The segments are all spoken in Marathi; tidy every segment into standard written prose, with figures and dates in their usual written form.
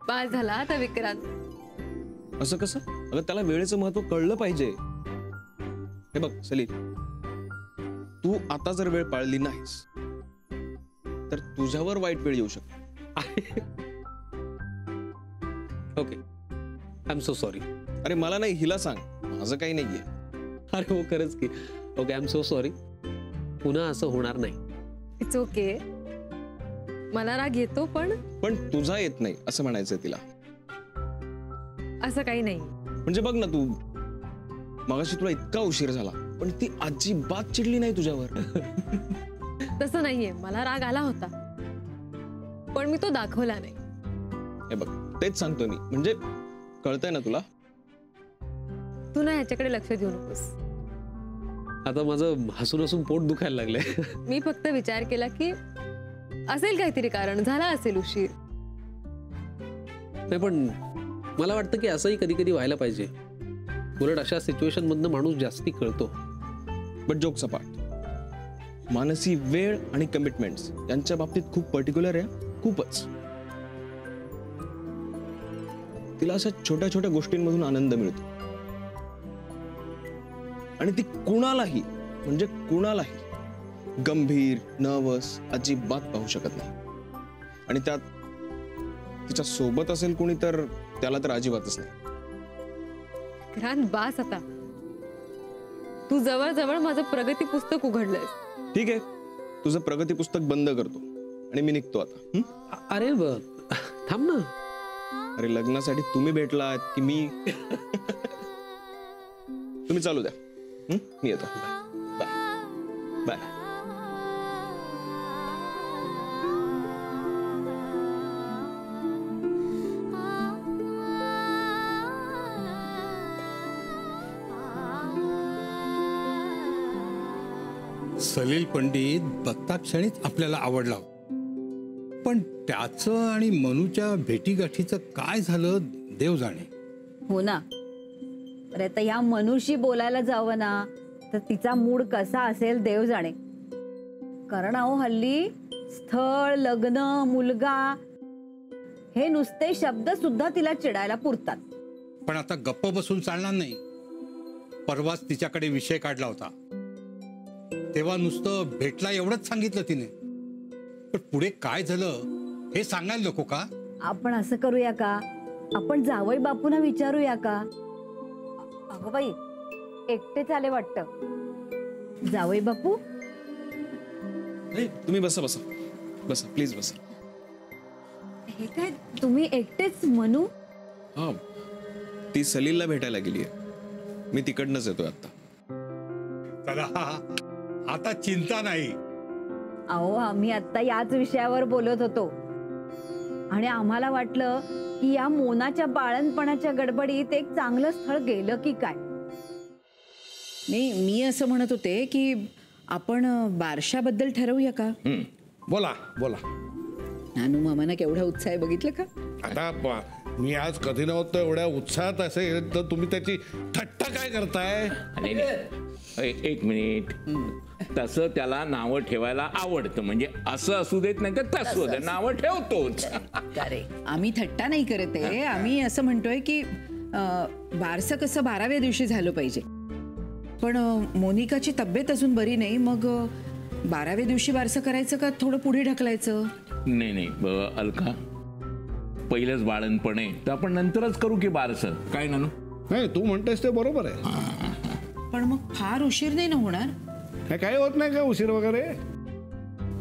बास झाला आता विक्रांत. असं कसं? अगं त्याला वेळेचं महत्व कळलं पाहिजे. हे बघ सलील, तू आता जर वेळ पाळली नाहीस तर तुझ्यावर वाईट वेळ येऊ शकते. Okay, I am so sorry. अरे मला नाही, हिला सांग, माझं काही नाहीये. अरे हो खरंच की. Okay, I am so sorry. पुन्हा असं होणार नाही. It's okay. मला राग येतो पण तुझा येत नाही असं म्हणायचंय तिला. असं काही नाही. म्हणजे बघ ना, तू मगाशी तुला इतका उशीर झाला पण ती अजिबात चिडली नाही तुझ्यावर. तसं नाहीये, मला राग आला होता पण मी तो दाखवला नाही. हे बघ तेच सांगतो मी, म्हणजे कळतंय ना तुला. तू ना ह्याच्याकडे लक्ष देऊ नकोस. आता माझं हसून हसून पोट दुखायला लागलंय. मी फक्त विचार केला की असेल काहीतरी कारण, झाला असेल उशीर. नाही पण मला वाटतं की असंही कधी कधी व्हायला पाहिजे. उलट अशा सिच्युएशन मधनं माणूस जास्ती कळतो. बट जोक सपाट, मानसी वेळ आणि कमिटमेंट्स यांच्या बाबतीत खूप पर्टिक्युलर आहे, खूपच. तिला अशा छोट्या छोट्या गोष्टींमधून आनंद मिळतो आणि ती कुणालाही, म्हणजे कुणालाही गंभीर, नर्वस अजिबात पाहू शकत नाही. आणि त्यात तिच्या सोबत असेल कोणी तर त्याला तर अजिबातच नाही. विक्रांत बास आता. तू जवळ जवळ माझं प्रगती पुस्तक उघडलंयस. ठीक आहे, तुझं प्रगती पुस्तक बंद करतो आणि मी निघतो आता. अरे थांब ना. अरे लग्नासाठी तुम्ही भेटलात की मी? तुम्ही चालू द्या, मी येतो. Bye bye. सलील पंडित बघता क्षणीच आपल्याला आवडला, पण त्याचं आणि मनूच्या भेटीगाठीचं काय झालं देव जाणे. हो ना. अरे आता या मनूशी बोलायला जावं ना तर तिचा मूड कसा असेल देव जाणे. कारण अहो हल्ली स्थळ, लग्न, मुलगा हे नुसते शब्द सुद्धा तिला चिडायला पुरतात. पण आता गप्प बसून चालणार नाही. परवाच तिच्याकडे विषय काढला होता, तेव्हा नुसतं भेटला एवढंच सांगितलं तिने. पण पुढे काय झालं हे सांगायला नको का? आपण असं करूया का, आपण जावई बापूंना विचारूया का? अगं बाई, एकटेच आले वाटतं. जावई बापू, तुम्ही बसा बसा बसा, प्लीज बसा. हे काय तुम्ही एकटेच? मनू? हा, ती सलीलला भेटायला गेलीये. मी तिकडनंच येतोय आता. चला, आता चिंता नाही. अहो आम्ही आता याच विषयावर बोलत होतो आणि आम्हाला वाटलं की या मोनाच्या बाळणपणाच्या गडबडीत एक चांगलं स्थळ गेलं की काय. नाही, मी असं म्हणत होते की आपण बारशाबद्दल ठरवूया का? बोला बोला. नानू मामाना केवढा उत्साह आहे बघितलं का? आता मी आज कधी नव्हतं एवढ्या उत्साहात असेल तर तुम्ही त्याची थट्टा काय करताय? एक मिनिट. तसं त्याला नावं ठेवायला आवडतं, म्हणजे असं असू देत नाही तर तसं होतं, नावं ठेवतोच. अरे आम्ही थट्टा नाही करत आहे. आम्ही असं म्हणतोय की बारसं कसं 12व्या दिवशी झालं पाहिजे. पण मोनिकाची तब्येत अजून बरी नाही, मग 12व्या दिवशी बारसं करायचं का थोडं पुढे ढकलायचं? नाही अलका, पहिलंच बाळणपण आहे तर आपण नंतरच करू की बारसं. काय नानू? नाही, तू म्हणतेस ते बरोबर आहे. पण मग फार उशीर नाही ना होणार? काय होत नाही का उशीर वगैरे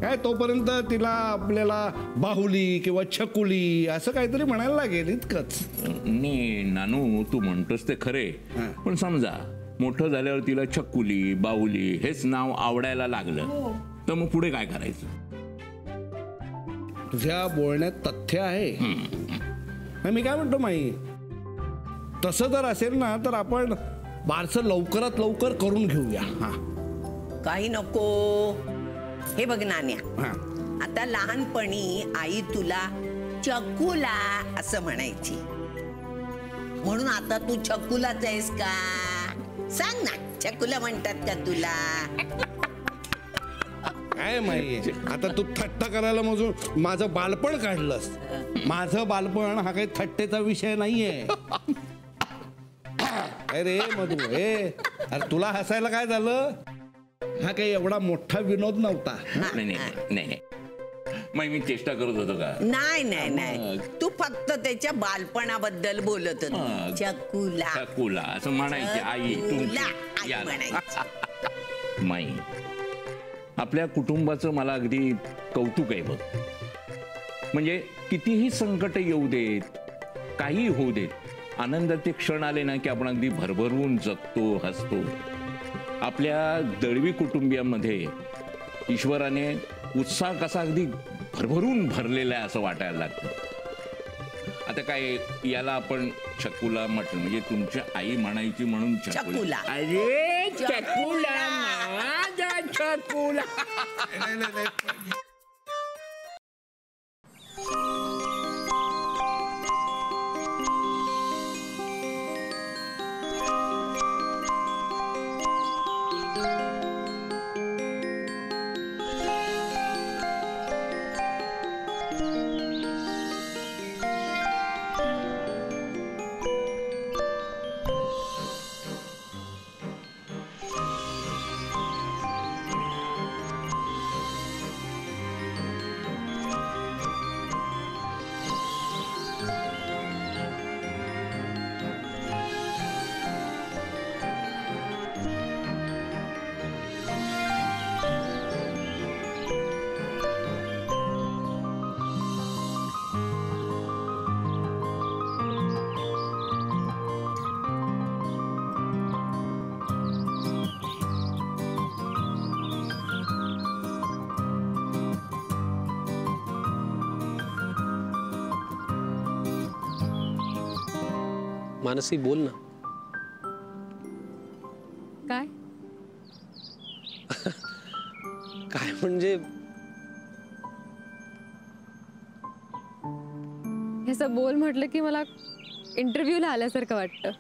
काय. तोपर्यंत तिला आपल्याला बाहुली किंवा छकुली असं काहीतरी म्हणायला लागेल, इतकंच. नाही नानू, तू म्हणतोस ते खरे, पण समजा मोठं झाल्यावर तिला छकुली, बाहुली हेच नाव आवडायला लागलं तर मग पुढे काय करायचं? तुझ्या बोलण्यात तथ्य आहे. मी काय म्हणतो माई, तसं जर असेल ना तर आपण बारसं लवकरात लवकर करून घेऊया. काही नको. हे बघ नान्या, आता लहानपणी आई तुला चकुला असं म्हणायची, म्हणून आता तू चकुलाच आहेस का? सांग ना, चकुला म्हणतात का तुला? काय माहिती आता तू थट्टा करायला मग माझं बालपण काढलंस. माझं बालपण हा काही थट्टेचा विषय नाहीये. अरे मधू अरे तुला हसायला काय झालं? हा काही एवढा मोठा विनोद नव्हता. नाही मग मी चेष्टा करत होतो का? नाही तू फक्त त्याच्या बालपणाबद्दल बोलत होता. चकुला असं म्हणायची आई माई. आपल्या कुटुंबाचं मला अगदी कौतुक आहे बघ. म्हणजे कितीही संकट येऊ देत, काही होऊ देत, आनंदाचे क्षण आले ना की आपण अगदी भरभरून जगतो, हसतो. आपल्या दळवी कुटुंबियांमध्ये ईश्वराने उत्साह कसा अगदी भरभरून भरलेला आहे असं वाटायला लागतं. आता काय याला आपण चकुला म्हटलं म्हणजे तुमची आई म्हणायची म्हणून चकुला. अरे चकुला. मानसी बोल ना. काय काय म्हणजे ह्याचं बोल म्हटलं की मला इंटरव्ह्यूला आल्यासारखं वाटतं.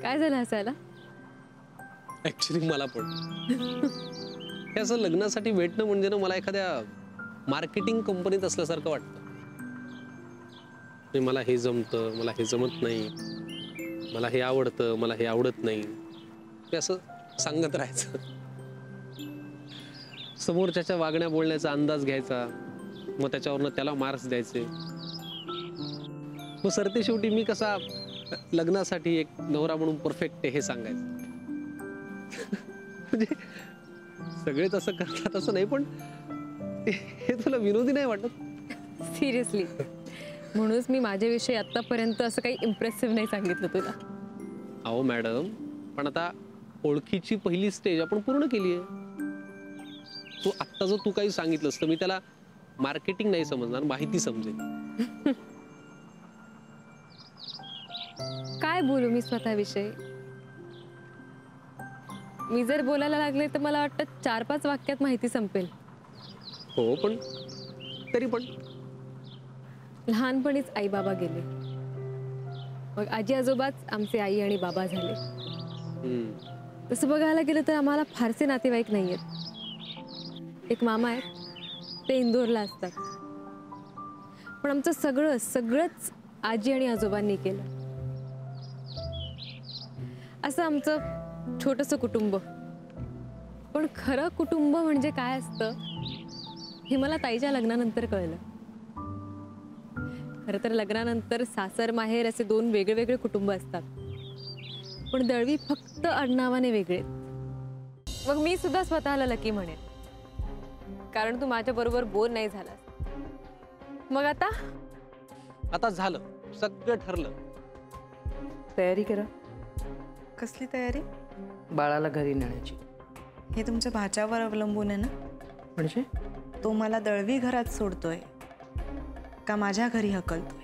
काय झालं हसायला? ऍक्च्युली मला पण हे असं लग्नासाठी भेटणं म्हणजे ना मला एखाद्या मार्केटिंग कंपनीत असल्यासारखं वाटतं. मला हे जमतं, मला हे जमत नाही, मला हे आवडतं, मला हे आवडत नाही, हे असं सांगत राहायचं. समोरच्याच्या वागण्या बोलण्याचा अंदाज घ्यायचा, मग त्याच्यावरनं त्याला मार्क्स द्यायचे. मग सरते शेवटी मी कसा लग्नासाठी एक नवरा म्हणून परफेक्ट आहे हे सांगायचं. म्हणजे सगळे तसं करतात असं नाही, पण हे तुला विनोदी नाही वाटत? सिरियसली म्हणूनच मी माझ्याविषयी आतापर्यंत असं काही इम्प्रेसिव्ह नाही सांगितलं तुला. अहो मॅडम, पण आता ओळखीची पहिली स्टेज आपण पूर्ण केली आहे. तू आत्ता जर तू काही सांगितलंस तर मी त्याला मार्केटिंग नाही समजणार, माहिती समजेल. काय बोलू मी स्वतःविषयी? मी जर बोलायला लागले तर मला वाटतं 4-5 वाक्यात माहिती संपेल. हो, पण तरी पण लहानपणीच आई बाबा गेले, मग आजी आजोबाच आमचे आई आणि बाबा झाले. तसं बघायला गेलं तर आम्हाला फारसे नातेवाईक नाही आहेत. एक मामा आहेत, ते इंदोरला असतात. पण आमचं सगळंच आजी आणि आजोबांनी केलं. असं आमचं छोटंसं कुटुंब. पण खरं कुटुंब म्हणजे काय असतं हे मला ताईच्या लग्नानंतर कळलं. खरं तर लग्नानंतर सासर माहेर असे 2 वेगळे कुटुंब असतात, पण दळवी फक्त आडनावाने वेगळे. मग मी सुद्धा स्वतःला लकी म्हणेन, कारण तू माझ्या बरोबर बोर नाही झालास. मग आता झालं, सगळं ठरलं. तयारी करा. कसली तयारी? बाळाला घरी नेण्याची. हे तुमच्या भाच्यावर अवलंबून आहे ना? म्हणजे तो मला दळवी घरात सोडतोय का माझ्या घरी हकलतोय?